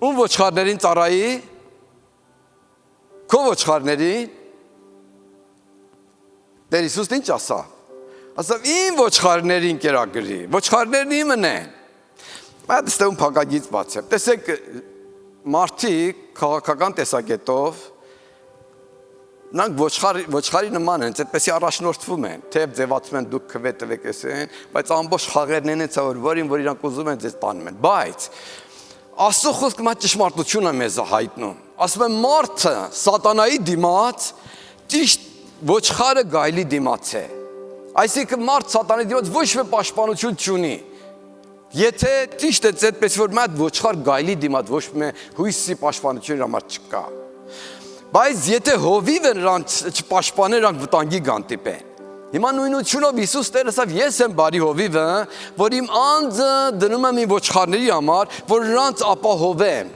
ում ոչխարներին ծառայի, քո ոչխարներին, Տեր Հիսուսն ինչ ասավ, ասավ իմ ոչխարներին կերակրի, ոչխարներն իմն են, այդ ստեղում փակագից բաց է, տեսեք մարդիկ քաղաքական տեսակետով Նրանք ոչխարի նման են, այդպեսի առաջնորդվում են, թեև ձևացում են դուք քվե տվեք էսեն, բայց ամբողջ խաղերն են էցա որ իրանք ուզում են ձեզ տանում են, բայց Աստծո խոսքը մա ճշմարտություն է մեզ հայտնում, ասում է մարդը սատանայի դիմաց ճիշտ ոչխարը գայլի դիմաց է, այսինքն մարդ սատանայի դիմաց ոչ մի պաշտպանություն չունի, եթե ճիշտ է այդպես որ մի հատ ոչխար գայլի դիմաց ոչ մի հույսի պաշտպանություն իր համար չկա Բայց եթե հովիվը նրանց չպաշտպաներ, նրանք վտանգի գանտիպեն։ Հիմա նույնությունով Հիսուս Տերը ասավ, ես եմ բարի հովիվը, որ իմ անձը դնում եմ իմ ոչխարների համար, որ նրանց ապահովեմ։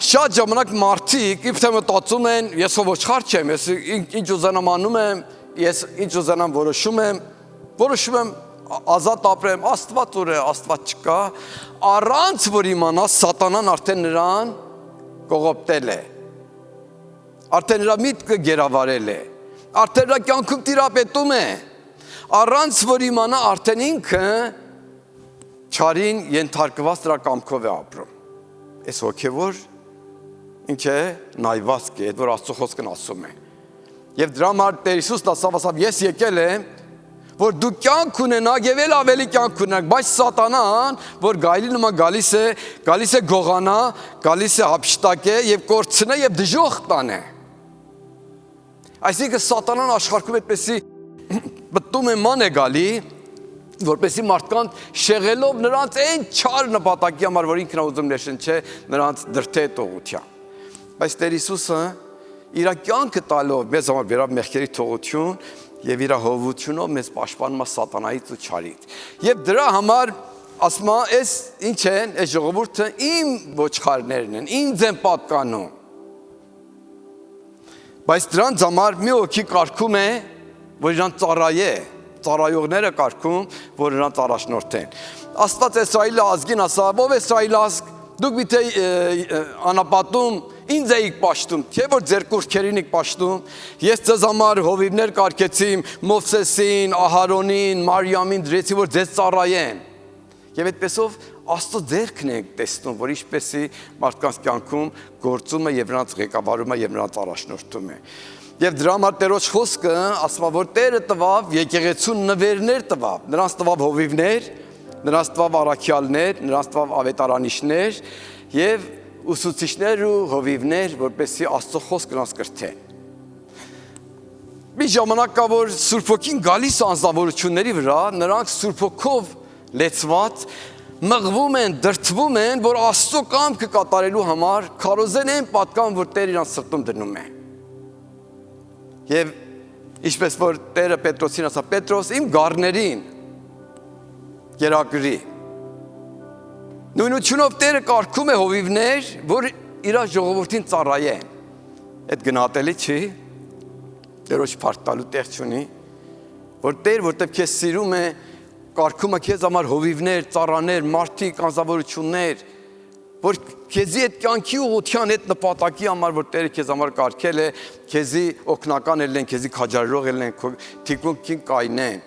Շատ ժամանակ մարդիկ իբր թե մտածում են, ես ոչխար չեմ, ես ինչ ուզենամ անում եմ, ես ինչ ուզենամ որոշում եմ ազատ ապրեմ, Աստված ուր է, Աստված չկա, առանց որ իմանա սատանան արդեն նրան կողոպտել է, արդեն նրա միտքը գերավարել է, արդեն նրա կյանքում տիրապետում է, առանց որ իմանա արդեն ինքը չարին ենթարկված նրա կամքով է ապրում, այս հոգևոր ինչ է նայվածք է, որ Աստծո խոսքն ասում է, և դրա համար Տեր Հիսուսն ասավ, ես եկել եմ, որ դու կյանք ունենաք եւ էլ ավելի կյանք ունենաք, բայց սատանան, որ գայլի նման գալիս է գողանա, գալիս է հափշտակե եւ կորցնե եւ դժոխք տանե։ Այսինքն սատանան աշխարհում այդպեսի մտնում է ման է գալի, որպեսի մարդկանց շեղելով նրանց այն չար նպատակի համար, որ ինքն ուզում ներշնչե նրանց դրթե տողության։ Բայց Տեր Հիսուսը իր կյանքը տալով մեզ համար վերավ մեղքերի թողություն Եվ իր հովությունով մեզ պաշտպանում է սատանայից ու չարից։ Եվ դրա համար ասма այս ինչ են, այս ժողովուրդը իմ ոչխարներն են, ինձ են պատկանում։ Բայց դրանց համար մի հոգի կարգում է, որ իրան ծառայե, ծառայողները կարգում, որ նրանց առաջնորդեն։ Աստված Իսրայելի ազգին ասավ, ով Իսրայելի ազգ, դուք միթե անապատում ինձ էիք պաշտում, չէ՞ որ ձեր կուռքերին եք պաշտում, ես ձեզ համար հովիվներ կարգեցի, Մովսեսին, Ահարոնին, Մարիամին դրեցի, որ ձեզ ծառայեն։ Եվ այդպեսով Աստծո ձեռքն ենք տեսնում, որ ինչպեսի մարդկանց կյանքում գործում է եւ նրանց ղեկավարում է եւ նրանց առաջնորդում է։ Եվ դրա համար Տերոջ խոսքը ասում է, որ Տերը տվավ եկեղեցուն նվերներ տվավ, նրանց տվավ հովիվներ, նրանց տվավ առաքյալներ, նրանց տվավ ավետարանիչներ եւ ուսուցիչներ ու հովիվներ, որպեսզի Աստծո խոսքը նրանց կրթե։ Մի ժամանակ կա, որ Սուրբ Հոգին գալիս անձնավորությունների վրա, նրանք Սուրբ Հոգով լեցված մղվում են, դրդվում են, որ Աստծո կամքը կատարելու համար քարոզեն են պատկան, որ Տերը իրանց սրտում դնում է։ Եվ ինչպես որ Տերը Պետրոսին ասա, Պետրոս իմ գառներին կերակրի։ Նույնությունով Տերը կարգում է հովիվներ, որ իր ժողովրդին ծառայեն։ Այդ գնահատելի չի, Տերոջ փառք տալու տեղ չունի, որ Տեր, որտեղ քեզ սիրում է, կարգում է քեզ համար հովիվներ, ծառաներ, մարդիկ, անձնավորություններ, որ քեզի այդ կյանքի ուղղության այդ նպատակի համար, որ Տերը քեզ համար կարգել է, քեզի օգնական ելնեն, քեզի քաջարերող ելնեն, թիկունքին կայնեն։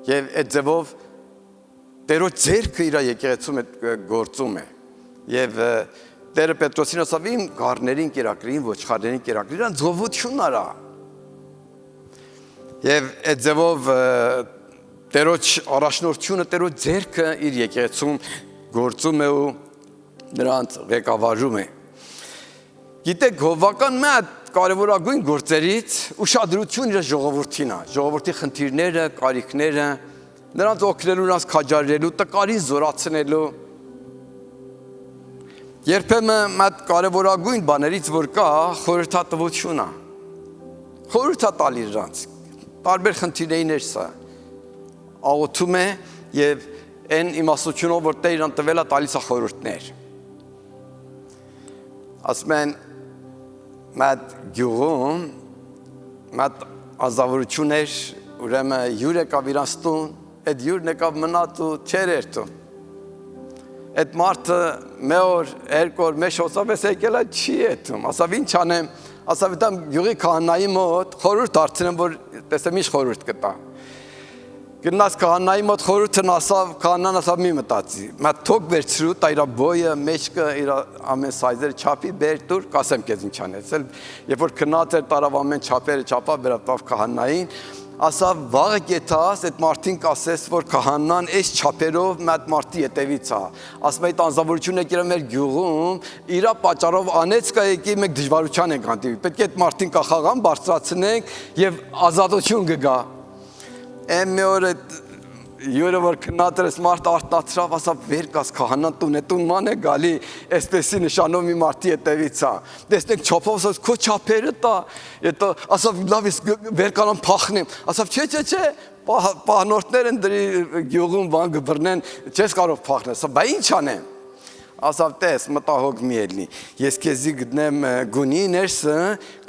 Եվ այդ ձևով Տերոջ ձեռքը իր եկեղեցում գործում է։ Եվ Տերը Պետրոսին ասավ, իմ գառներին կերակրի, իմ ոչխարներին կերակրի, նրանց զոհություն արա։ Եվ այդ ձևով Տերոջ առաջնորդությունը, Տերոջ ձեռքը իր եկեղեցում գործում է ու նրանց ղեկավարում է։ Գիտեք, հովվական մեծ կարևորագույն գործերից ուշադրություն իր ժողովրդին է, ժողովրդի խնդիրները, կարիքները, նրանց օգնելու, նրանց քաջարերելու, տկարին զորացնելու։ Երբեմն մեծ կարևորագույն բաներից որ կա, խորհրդատվությունն է։ Խորհուրդ տալի նրանց, տարբեր խնդիրների ներսը աղոթում է եւ այն իմաստությունով, որ Տերը իրան տվել է, տալիս է խորհուրդներ։ Ասում են մեծ գյուղում մեծ ազավրություններ, ուրեմն յուր եկավ իրանց տուն, այդ յուրն եկավ մնաց ու չեր երթում։ Այդ մարդը մի օր, երկու օր մեզ հոսավ եկել է չի երթում, ասավ ինչ անեմ, ասավ դամ յուղի քահանայի մոտ խորհուրդ դարձնեմ, որ տեսեմ ինչ խորհուրդ կտա։ Գնաց քահանայի մոտ խորհուրդն ասավ, քահանան ասավ մի մտածի, մա թոք վերցրու, տա իր բոյը, մեջքը, իր ամեն սայզերը չափի բեր դուր, կասեմ քեզ ինչ անեցել։ Երբ որ քնած էր տարավ ամեն չափերը չափավ, վերապավ քահանային, ասավ վաղը կեթաս, այդ մարդին կասես, որ քահանան այս չափերով մեծ մարդի ետևից է։ Ասում է այդ անձնավորությունը եկել մեր գյուղում, իր պատճառով անեց կա եկի մենք դժվարության ենք հանդիպի։ Պետք է այդ մարդին կախաղան բարձրացնենք եւ ազատություն կգա։ Եմ մի օր յուրը որ քննած մարդ արտացրավ, ասավ վեր կաս քահանան տուն ման է գալի, այսպեսի նշանով մի մարդի հետևից է։ Տեսնեք չափով, ասավ քո չափերը տա, հետո ասավ լավ ես վեր կանամ փախնեմ, ասավ չէ, պահնորդներ են դրի գյուղում բան կբռնեն, չես կարող փախնել, ասավ բա ինչ անեմ։ Ասավ տես մտահոգ մի ելնի, ես քեզի գտնեմ գունի ներսը,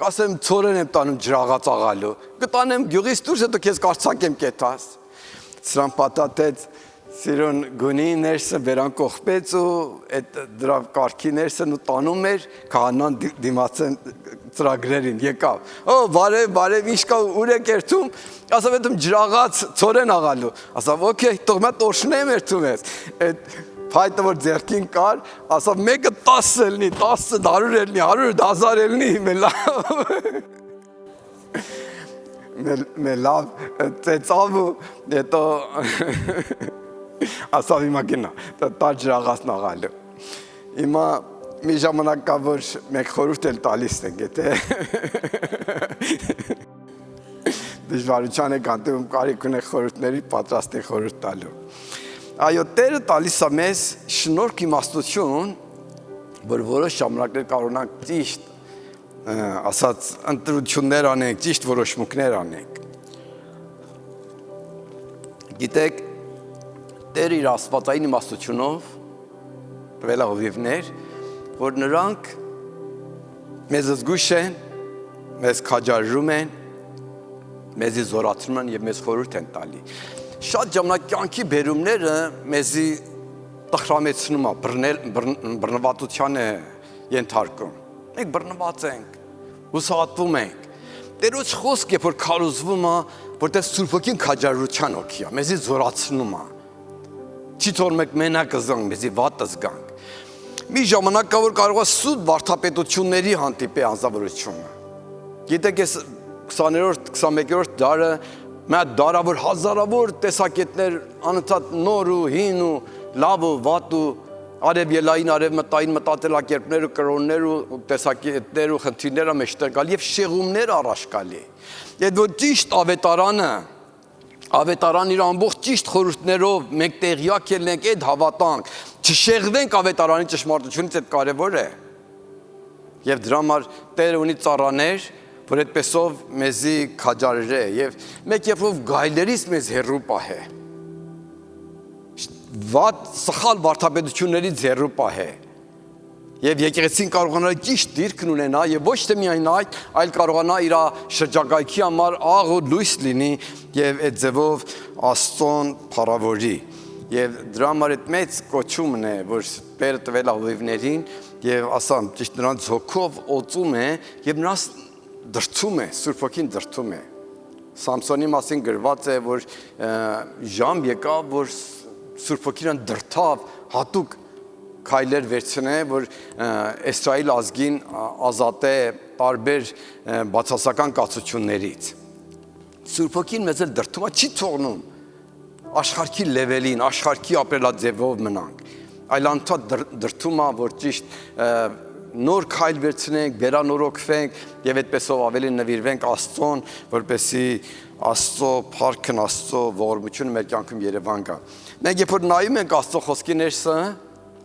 կասեմ ծորեն եմ տանում ջրաղաց աղալու, կտանեմ գյուղից դուրս, հետո քեզ կարծակեմ կեթաս։ Սրան պատատեց սիրուն գունի ներսը վերան կողպեց ու այդ դրա կարգի ներսն ու տանում էր, քահանան դիմացեն ծրագրերին եկավ։ Օ բարև ինչ կա ուր եք երթում, ասավ այդում ջրաղաց ծորեն աղալու, ասավ օքեյ թող մա տոշնեմ երթում ես։ Այդ փայտը որ ձեռքին կար, ասավ մեկը 10 ելնի, 10 100 ելնի, 100,000 ելնի, մե լավ ծեծավ ու հետո ասավ հիմա գնա, տա ջրաղացն աղալու։ Հիմա մի ժամանակ կա, որ մենք խորհուրդ էլ տալիս ենք, եթե դժվարության եք հանդիպում կարիք ունեք խորհուրդների, պատրաստ եք խորհուրդ տալու։ Այո, Տերը տալիս է մեզ շնորհք իմաստություն, որ որոշ ժամանակներ կարող ենք ճիշտ ասած ընտրություններ անենք, ճիշտ որոշումներ անենք։ Գիտեք, Տերը իր աստվածային իմաստությունով տվել է հովիվներ, որ նրանք մեզ զգուշ են, մեզ քաջարում են, մեզի զորացնում են եւ մեզ խորհուրդ են տալի։ Շատ ժամանակ կյանքի բերումները մեզի տխրամեցնում է, բռնվածության է ենթարկում։ Մենք բռնված ենք, հուսահատվում ենք։ Տերոջ խոսք է, որ քարոզվում է, որտեղ Սուրբ Հոգին քաջարության հոգի է, մեզի զորացնում է։ Չի թող մենք մենակ զգանք, մեզի վատ զգանք։ Մի ժամանակ կա, որ կարող է սուտ վարդապետությունների հանդիպի անձնավորությունը։ Գիտեք, ես 20-րդ, 21-րդ դարը մի դարավոր հազարավոր տեսակետներ անընդհատ նոր ու հին ու լավ ու վատ ու արևելային, արևմտային մտածելակերպներ ու կրոններ ու տեսակետներ ու խնդիրները մեջտեղ գալի եւ շեղումներ առաջ գալի։ Եվ որ ճիշտ ավետարան իր ամբողջ ճիշտ խորհուրդներով մենք տեղյակ ելնենք, այդ հավատանք, չշեղվենք ավետարանի ճշմարտությունից, այդ կարևոր է։ Եվ դրա համար Տերը ունի ծառաներ, որ այդպեսով մեզի քաջարե եւ մեկ երբով գայլերից մեզ հեռու պահե։ Վատ սխալ վարդապետություններից հեռու պահե։ Եվ եկեղեցին կարողանա ճիշտ դիրքն ունենա եւ ոչ թե միայն այդ, այլ կարողանա իր շրջակայքի համար աղ ու լույս լինի եւ այդ ձևով Աստծուն փառավորի։ Եվ դրա համար այդ մեծ կոչումն է, որ Տերը տվել է հովիվներին եւ ասամ ճիշտ նրանց հոգով օծում է եւ նրանց դրդում է, Սուրբ Հոգին դրդում է։ Սամսոնի մասին գրված է, որ ժամ եկավ, որ Սուրբ Հոգին դրդավ հատուկ քայլեր վերցնե, որ Իսրայել ազգին ազատե տարբեր բացասական կացություններից։ Սուրբ Հոգին մեզ էլ դրդում է, չի թողնում աշխարհի լեվելին, աշխարհի ապրելաձևով մնանք, այլ անընդհատ դրդում է, որ ճիշտ նոր քայլ վերցնենք, վերանորոգվենք եւ այդպեսով ավելի նվիրվենք Աստծուն, որպեսզի Աստծո փառքն, Աստծո ողորմությունը մեր կյանքում Երևան գա։ Մենք երբ որ նայում ենք Աստծո խոսքի ներսը,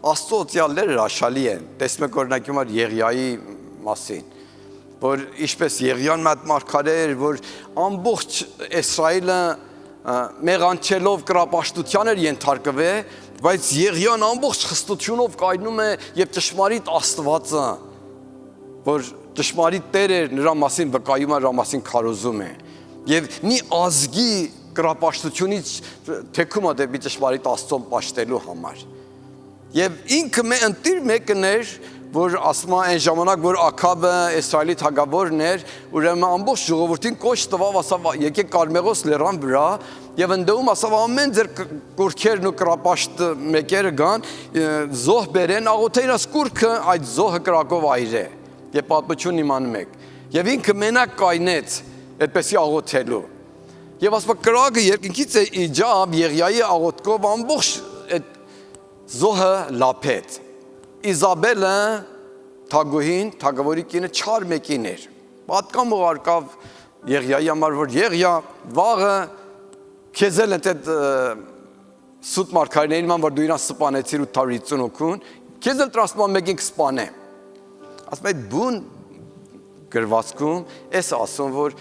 Աստծո օծյալները հրաշալի են։ Տեսնում եք օրինակ հիմա Եղիայի մասին, որ ինչպես Եղիան մի հատ մարգարե էր, որ ամբողջ Իսրայելը մեղանչելով կրապաշտության էր ենթարկվել, բայց Եղիան ամբողջ խստությունով կայնում է եւ ճշմարիտ Աստվածը, որ ճշմարիտ Տեր էր, նրա մասին վկայում է, նրա մասին քարոզում է։ Եվ մի ազգի կրապաշտությունից թեքում է դեպի ճշմարիտ Աստծուն պաշտելու համար։ Եվ ինքը ընտիր մեկն էր, որ ասում է այն ժամանակ, որ Աքաբը Իսրայելի թագավորն էր, ուրեմն ամբողջ ժողովրդին կոչ տվավ, ասավ եկեք Կարմեղոս լեռան վրա, եւ ընդդեմ ասավ ամեն ձեր կուրքերն ու կրապաշտ մեկերը գան, զոհ բերեն, աղոթեին ասկուրքը այդ զոհը կրակով այրե։ Եվ պատմությունն իմանում եք։ Եվ ինքը մենակ կայնեց այդպեսի աղոթելու։ Եվ ասում կրակը երկինքից իջավ Եղիայի աղոթքով ամբողջ այդ զոհը լափեց։ Իզաբելը թագուհին, թագավորի կինը չար մեկին էր։ Պատկամ ուղարկավ Եղիայի համար, որ Եղիա վաղը քեզ էլ այդ սուտ մարգարեներին ման, որ դու իրան սպանեցիր 850 հոգուն, քեզ էլ տրասման մեկին կսպանեմ։ Ասում այդ բուն գրվածքում էս ասում, որ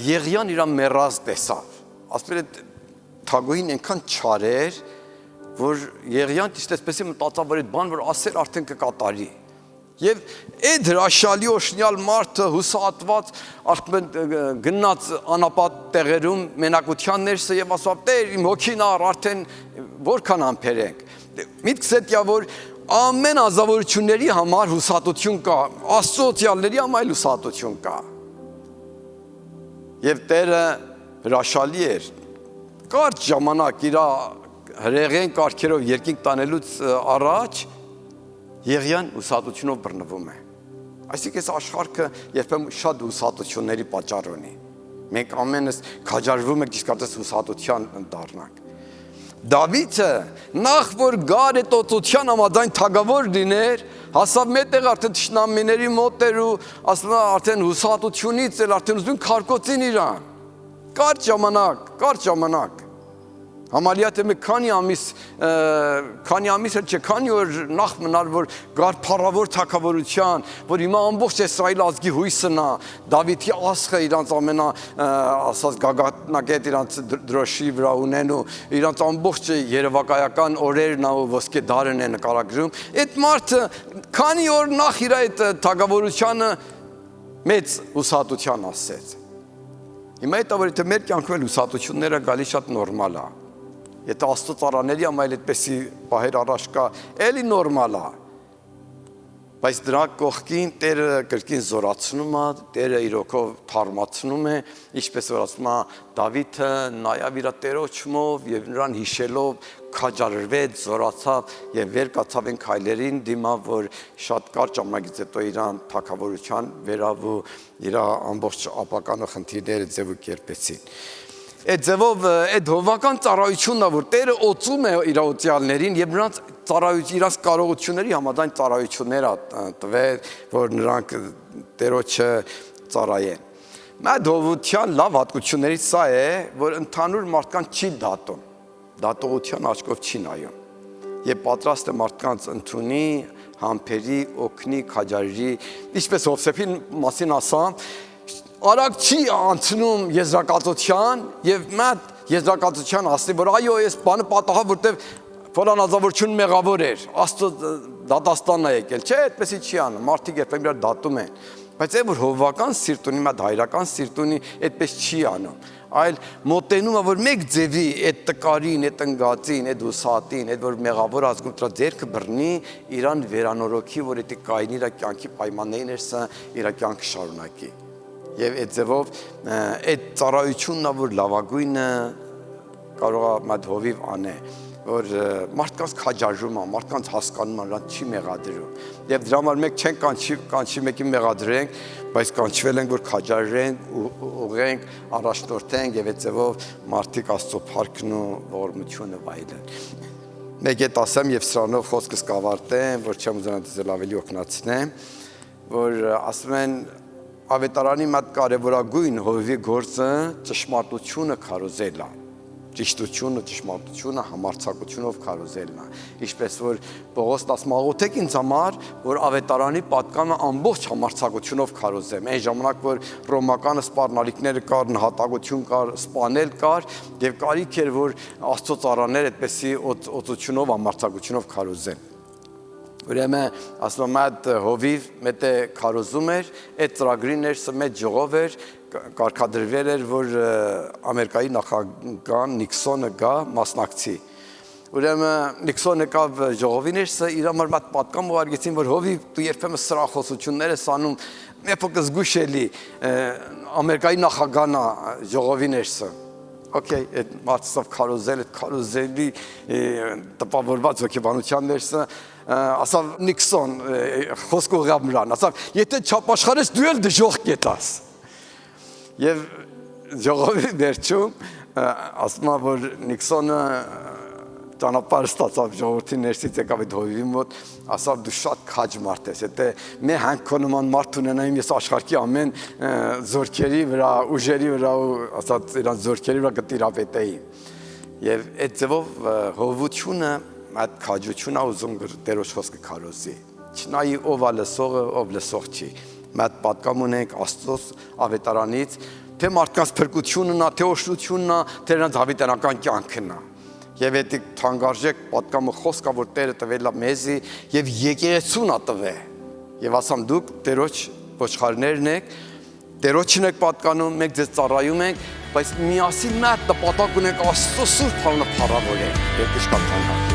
Եղիան իրան մեռած տեսավ։ Ասում այդ թագուհին այնքան չար էր, որ Եղիան ճիշտ այսպեսի մտածավ, որ այդ բան, որ ասեր արդեն կկատարի։ Եվ այդ հրաշալի օշնյալ մարդը հուսահատված գնաց անապատ տեղերում մենակության ներսը եւ ասավ Տեր իմ հոգին առ արդեն որքան ամփերենք։ Միտքս է տա որ ամեն ազնվորությունների համար հուսահատություն կա, Աստծո օծյալների համար հուսահատություն կա։ Եվ Տերը հրաշալի էր։ Կարճ ժամանակ իր հրեղեն կարգերով երկինք տանելուց առաջ Եղիան հուսահատությունով բռնվում է։ Այսինքն այս աշխարհը երբեմն շատ հուսահատությունների պատճառ ունի։ Մենք ամենս քաջարվում ենք իսկապես հուսահատության դառնանք։ Դավիթը նախ որ գար է տոծության համաձայն թագավոր լիներ, հասավ մետեղ արդեն թշնամիների մոտ էր ու ասում է արդեն հուսահատությունից էլ արդեն ուզում քարկոծին իրան։ Կարճ ժամանակ։ Համարյա թե մի քանի ամիս էլ չէ, քանի օր նախ մնար, որ գար փառավոր թագավորության, որ հիմա ամբողջ Իսրայել ազգի հույսն է, Դավիթի ասխը իրանց ամենա ասած գագաթնակետ իրանց դրոշի վրա ունեն ու իրանց ամբողջ երևակայական օրերն ու ոսկե դարն է նկարագրում։ Այդ մարդը քանի օր նախ իր այդ թագավորությանը մեծ հուսահատության ասեց։ Հիմա այդ որ եթե մեր կյանքում էլ հուսահատությունները գալի շատ նորմալ է։ Եթե Աստծո ծառաների ամայլ այդպեսի պահեր առաջ կա, էլի նորմալ է։ Բայց դրա կողքին Տերը կրկին զորացնում է, Տերը իրոքով թարմացնում է, ինչպես որ ասում է Դավիթը նայավ իր Տերոջմով եւ նրան հիշելով քաջարվեց, զորացավ եւ վեր կացավ են քայլերին դիմա, որ շատ կարճ ժամանակից հետո իրան թագավորության վերավ ու իր ամբողջ ապականը խնդիրները ձև ու կերպեցին։ Այդ ձևով այդ հովական ծառայությունն է, որ Տերը օծում է իր օծյալներին եւ նրանց իրանց կարողությունների համաձայն ծառայություններ տվել, որ նրանք Տերոջը ծառայեն։ Մեր հովության լավ հատկություններից սա է, որ ընդհանուր մարդկանց չի դատում, դատողության աչքով չի նայում եւ պատրաստ է մարդկանց ընդունի, համբերի, օգնի, քաջարի, ինչպես Հովսեփին մասին ասա, արագ չի անցնում եզրակացության եւ մատ եզրակացության ասի, որ այո, այս բանը պատահավ, որտեվ ֆլանազավորություն մեղավոր էր, Աստծո դատաստանն է եկել, չէ, այդպեսի չի անում, մարդիկ երբեմն իրար դատում են, բայց այն որ հովվական սիրտ ունի, մատ հայրական սիրտ ունի, այդպես չի անում, այլ մոտենում է, որ մեկ ձևի այդ տկարին, այդ ընգածին, այդ ուսատին, այդ որ մեղավոր ազգում դրա ձեռքը բռնի, իրան վերանորոգի, որ դա կայնի իր կյանքի պայմաններին էսը իր կյանքը շարունակի։ Եվ այդ ձևով այդ ծառայությունն է, որ լավագույնը կարող է մատ հովիվ անե, որ մարդկանց քաջարում է, մարդկանց հասկանում է, նրանց չի մեղադրում։ Եվ դրա համար մեկ չենք կանչի մեկին մեղադրենք, բայց կանչվել ենք, որ քաջարենք, ուղենք, առաջնորդենք եւ այդ ձևով մարդիկ Աստծո փառքն ու ողորմությունը վայելեն։ Մեկ է ասեմ եւ սրանով խոսքս կավարտեմ, որ չեմ ուզենա դեզ ավելի օգնացնեմ, որ ասում են Ավետարանի մատ կարևորագույն հովիվի գործը ճշմարտությունը քարոզելն է, ճիշտությունը, ճշմարտությունը համարձակությունով քարոզելն է, ինչպես որ Պողոսն ասում աղոթեք ինձ համար, որ ավետարանի պատկանը ամբողջ համարձակությունով քարոզեմ, այն ժամանակ որ ռոմական սպառնալիքները կար, նահատակություն կար, սպանել կար եւ կարիք էր որ Աստծո ծառաներ այդպեսի օծությունով, համարձակությունով քարոզեն։ Ուրեմն ասում եմ այդ հովիվ մետե քարոզում էր, այդ ծրագրին ներսը մեծ ժողով էր, կարգադրվել էր, որ Ամերիկայի նախագահ Նիքսոնը գա մասնակցի։ Ուրեմն Նիքսոնը եկավ ժողովի ներսը, իր համար մատ պատկան ուղարկեցին, որ հովիվ դու երբեմն սրախոսություններ ես անում, մեփոք զգուշելի Ամերիկայի նախագահն է ժողովի ներսը։ Okay, այդ մարդով քարոզել, այդ քարոզելի տպավորված հոգեբանության ներսը ասավ Նիքսոն խոսք ուղղավ նրան, ասավ եթե չապաշխարես դու էլ դժոխք կետաս։ Եվ ժողովի վերջում ասում է որ Նիքսոնը ճանապարհ ստացավ ժողովրդի ներսից եկավ այդ հովիվի մոտ, ասավ դու շատ քաջ մարդ ես, եթե մե հանքո նման մարդ ունենայիմ ես աշխարհի ամեն զորքերի վրա, ուժերի վրա ու ասած իրանց զորքերի վրա կտիրապետեի։ Եվ այդ ձևով հովությունը, այդ քաջությունը ուզում Տերոջ խոսքը քարոզի։ Չնայի ով է լսողը, ով լսող չի։ Մենք պատկամ ունենք Աստծո ավետարանից, թե մարդկանց փրկությունն է, թե օշնությունն է, թե նրանց հավիտենական կյանքն է։ Եվ այդ թանկարժեք պատկամը խոսքա, որ Տերը տվել է մեզի եւ եկեղեցուն է տվել։ Եվ ասամ դուք Տերոջ ոչխարներն եք, Տերոջն եք պատկանում, մենք ձեզ ծառայում ենք, բայց միասին նատ նպատակ ունենք Աստծո սուրբ անունը փառավորել։ Երկիշ կան